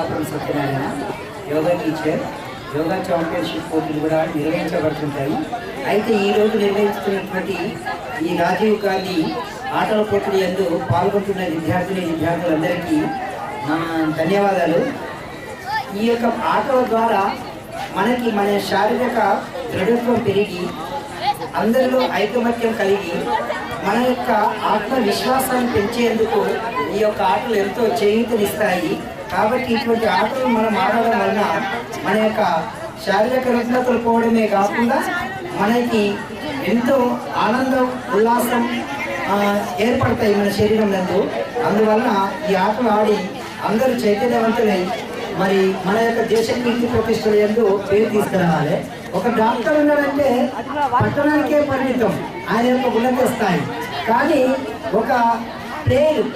Amalapuram Satyanarayana yoga teacher. Yoga championship పోటీలు కూడా నిర్వహించబడుతుంటాయి. అయితే ఈరోజు నిర్వహిస్తున్నటువంటి ఈ రాజీవ్ గాంధీ ఆటల పోటీలు యందు పాల్గొంటున్న విద్యార్థులందరికీ నా ధన్యవాదాలు. ఈ యొక్క ఆటల ద్వారా మన శారీరక దృఢత్వం పెరిగి అందరిలో ఐకమత్యం కలిగి మన యొక్క ఆత్మవిశ్వాసాన్ని పెంచేందుకు ఈ యొక్క ఆటలు ఎంతో చేయూతనిస్తాయి. కాబట్టి ఇటువంటి ఆటలు మనం ఆడడం వలన మన యొక్క శారీరక రుగ్మతలు పోవడమే కాకుండా మనకి ఎంతో ఆనందం ఉల్లాసం ఏర్పడతాయి మన శరీరం నందు. అందువలన ఈ ఆటలు ఆడి అందరూ చైతన్యవంతులై మరి మన యొక్క దేశ కీర్తి ప్రతిష్టలు ఎందు పేరు తీసుకురావాలి. ఒక డాక్టర్ ఉన్నాడంటే పట్టణానికే పరిమితం ఆయన యొక్క ఉన్నత స్థాయి. కానీ ఒక ప్లేయర్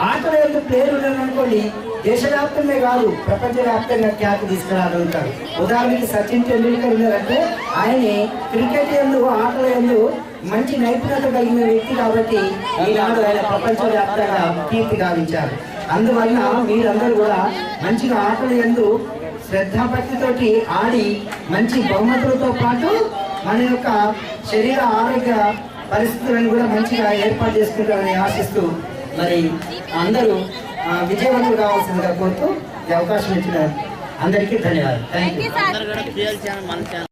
ఆటల యొక్క ప్లేయర్ ఉన్నాడనుకోండి దేశవ్యాప్తంగా కాదు ప్రపంచవ్యాప్తంగా ఖ్యాతి తీసుకురాగలుగుతారు. ఉదాహరణకి సచిన్ టెండూల్కర్ ఉన్నారంటే ఆయనే క్రికెట్ ఎందు ఆటల ఎందు మంచి నైపుణ్యత కలిగిన వ్యక్తి కాబట్టి ఈనాడు ఆయన ప్రపంచవ్యాప్తంగా కీర్తి గావించారు. అందువలన మీరందరూ కూడా మంచిగా ఆటలు ఎందు శ్రద్ధాభక్తితోటి ఆడి మంచి బహుమతులతో పాటు మన యొక్క శరీర ఆరోగ్య పరిస్థితులను కూడా మంచిగా ఏర్పాటు చేసుకుంటారని ఆశిస్తూ మరి అందరూ విజయవంతులు కావాల్సిందిగా కోరుతూ ఈ అవకాశం ఇచ్చిన అందరికీ ధన్యవాదాలు. Thank you.